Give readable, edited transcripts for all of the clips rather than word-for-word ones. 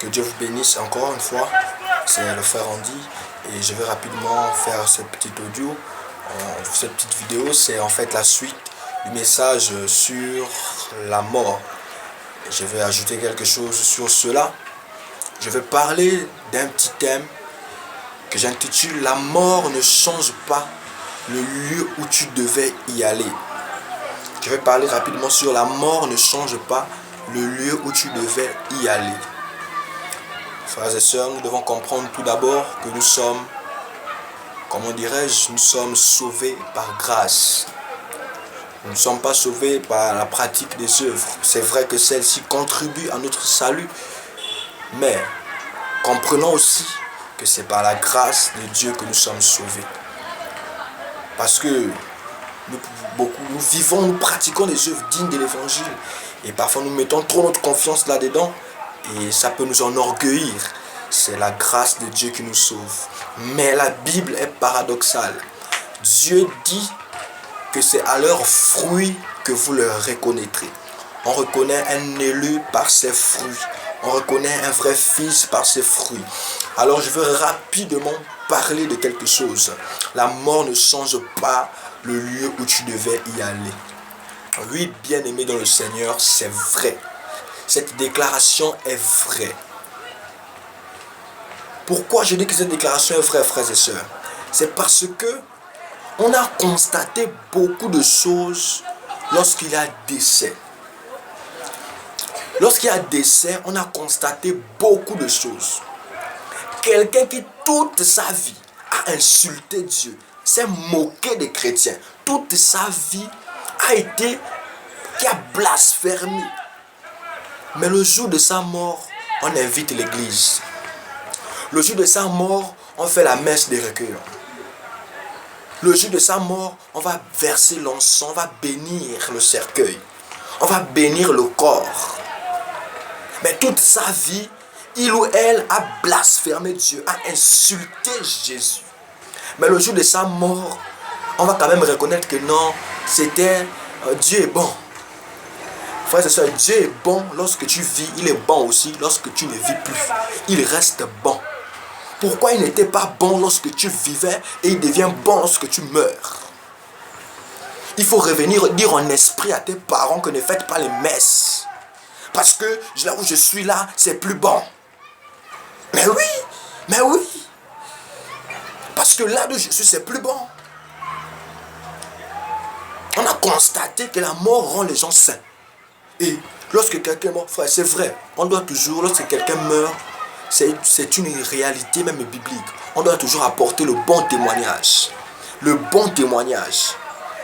Que Dieu vous bénisse encore une fois. C'est le frère Andy et je vais rapidement faire ce petit audio. Cette petite vidéo, c'est en fait la suite du message sur la mort. Je vais ajouter quelque chose sur cela. Je vais parler d'un petit thème que j'intitule « La mort ne change pas le lieu où tu devais y aller ». Je vais parler rapidement sur « La mort ne change pas le lieu où tu devais y aller ». Frères et sœurs, nous devons comprendre tout d'abord que nous sommes, comment dirais-je, nous sommes sauvés par grâce. Nous ne sommes pas sauvés par la pratique des œuvres. C'est vrai que celles-ci contribuent à notre salut, mais comprenons aussi que c'est par la grâce de Dieu que nous sommes sauvés. Parce que nous vivons, nous pratiquons des œuvres dignes de l'évangile. Et parfois nous mettons trop notre confiance là-dedans et ça peut nous enorgueillir. C'est la grâce de Dieu qui nous sauve. Mais la Bible est paradoxale. Dieu dit que c'est à leurs fruits que vous le reconnaîtrez. On reconnaît un élu par ses fruits. On reconnaît un vrai fils par ses fruits. Alors je veux rapidement parler de quelque chose. La mort ne change pas le lieu où tu devais y aller. Oui, bien-aimé dans le Seigneur, c'est vrai. Cette déclaration est vraie. Pourquoi je dis que cette déclaration est vraie, frères et sœurs? C'est parce que on a constaté beaucoup de choses lorsqu'il y a décès. Lorsqu'il y a décès, on a constaté beaucoup de choses. Quelqu'un qui toute sa vie a insulté Dieu, s'est moqué des chrétiens, toute sa vie qui a blasphémé. Mais le jour de sa mort, on invite l'église. Le jour de sa mort, on fait la messe des recueils. Le jour de sa mort, on va verser l'encens, on va bénir le cercueil. On va bénir le corps. Mais toute sa vie, il ou elle a blasphémé Dieu, a insulté Jésus. Mais le jour de sa mort, on va quand même reconnaître que non, c'était Dieu est bon. Frères et sœurs, Dieu est bon lorsque tu vis, il est bon aussi lorsque tu ne vis plus. Il reste bon. Pourquoi il n'était pas bon lorsque tu vivais et il devient bon lorsque tu meurs? Il faut revenir dire en esprit à tes parents que ne faites pas les messes. Parce que là où je suis là, c'est plus bon. Mais oui. Parce que là où je suis, c'est plus bon. On a constaté que la mort rend les gens sains. Et lorsque quelqu'un meurt, frère, c'est vrai, on doit toujours, lorsque quelqu'un meurt, c'est une réalité même biblique. On doit toujours apporter le bon témoignage. Le bon témoignage.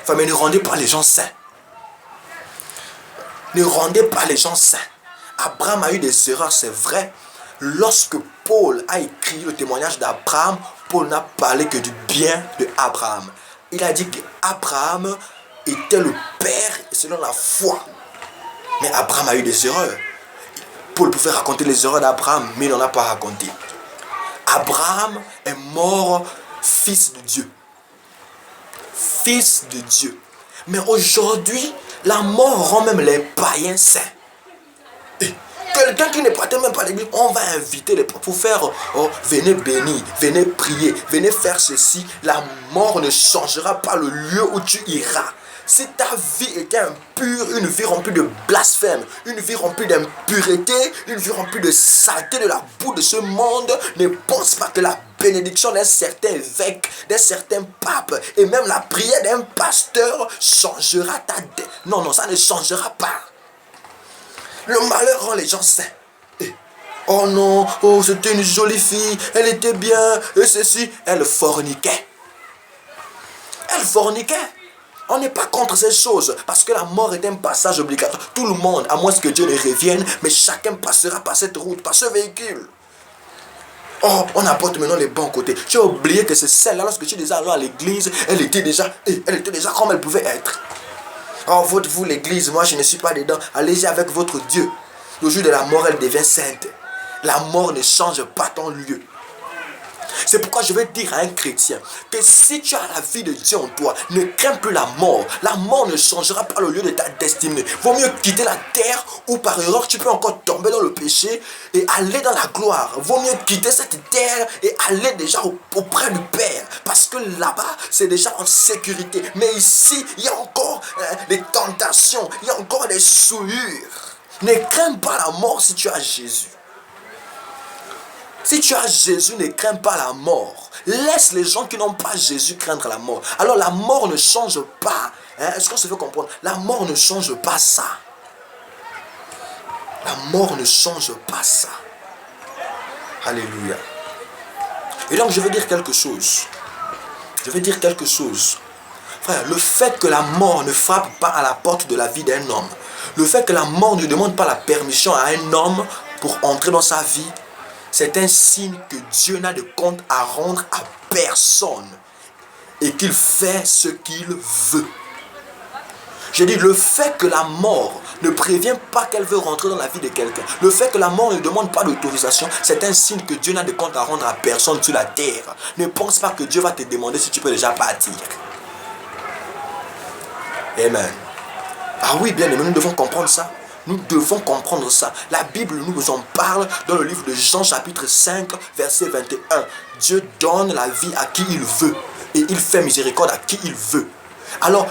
Enfin, mais ne rendez pas les gens sains. Ne rendez pas les gens sains. Abraham a eu des erreurs, c'est vrai. Lorsque Paul a écrit le témoignage d'Abraham, Paul n'a parlé que du bien de Abraham. Il a dit qu'Abraham était le père selon la foi. Mais Abraham a eu des erreurs. Paul pouvait raconter les erreurs d'Abraham, mais il n'en a pas raconté. Abraham est mort fils de Dieu. Fils de Dieu. Mais aujourd'hui, la mort rend même les païens saints. Et quelqu'un qui ne pratique même pas l'église, on va inviter les pour faire venez bénir, venez prier, venez faire ceci. La mort ne changera pas le lieu où tu iras. Si ta vie était impure, une vie remplie de blasphème, une vie remplie d'impureté, une vie remplie de saleté, de la boue de ce monde, ne pense pas que la bénédiction d'un certain évêque, d'un certain pape, et même la prière d'un pasteur changera ta dette. Non, ça ne changera pas. Le malheur rend les gens sains. Oh non, c'était une jolie fille, elle était bien, et ceci, elle forniquait. Elle forniquait. On n'est pas contre ces choses, parce que la mort est un passage obligatoire. Tout le monde, à moins que Dieu ne revienne, mais chacun passera par cette route, par ce véhicule. Oh, on apporte maintenant les bons côtés. Tu as oublié que c'est celle-là, lorsque tu es allé à l'église, elle était déjà comme elle pouvait être. Oh, vous l'église, moi je ne suis pas dedans. Allez-y avec votre Dieu. Le jour de la mort, elle devient sainte. La mort ne change pas ton lieu. C'est pourquoi je vais dire à un chrétien que si tu as la vie de Dieu en toi, ne crains plus la mort. La mort ne changera pas le lieu de ta destinée. Vaut mieux quitter la terre où par erreur tu peux encore tomber dans le péché et aller dans la gloire. Vaut mieux quitter cette terre et aller déjà auprès du Père. Parce que là-bas, c'est déjà en sécurité. Mais ici, il y a encore des tentations, il y a encore des souillures. Ne crains pas la mort si tu as Jésus. Si tu as Jésus, ne crains pas la mort. Laisse les gens qui n'ont pas Jésus craindre la mort. Alors la mort ne change pas. Est-ce qu'on se fait comprendre? La mort ne change pas ça. La mort ne change pas ça. Alléluia. Et donc je vais dire quelque chose. Frère, le fait que la mort ne frappe pas à la porte de la vie d'un homme, le fait que la mort ne demande pas la permission à un homme pour entrer dans sa vie, c'est un signe que Dieu n'a de compte à rendre à personne et qu'il fait ce qu'il veut. J'ai dit, le fait que la mort ne prévient pas qu'elle veut rentrer dans la vie de quelqu'un, le fait que la mort ne demande pas d'autorisation, c'est un signe que Dieu n'a de compte à rendre à personne sur la terre. Ne pense pas que Dieu va te demander si tu peux déjà partir. Amen. Ah oui, bien aimé, nous devons comprendre ça. Nous devons comprendre ça. La Bible nous en parle dans le livre de Jean chapitre 5 verset 21. Dieu donne la vie à qui il veut et il fait miséricorde à qui il veut. Alors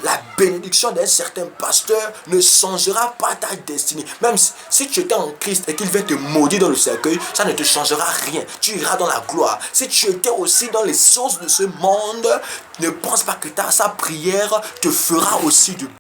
la bénédiction d'un certain pasteur ne changera pas ta destinée. Même si tu étais en Christ et qu'il vient te maudire dans le cercueil, ça ne te changera rien. Tu iras dans la gloire. Si tu étais aussi dans les choses de ce monde, ne pense pas que sa prière te fera aussi du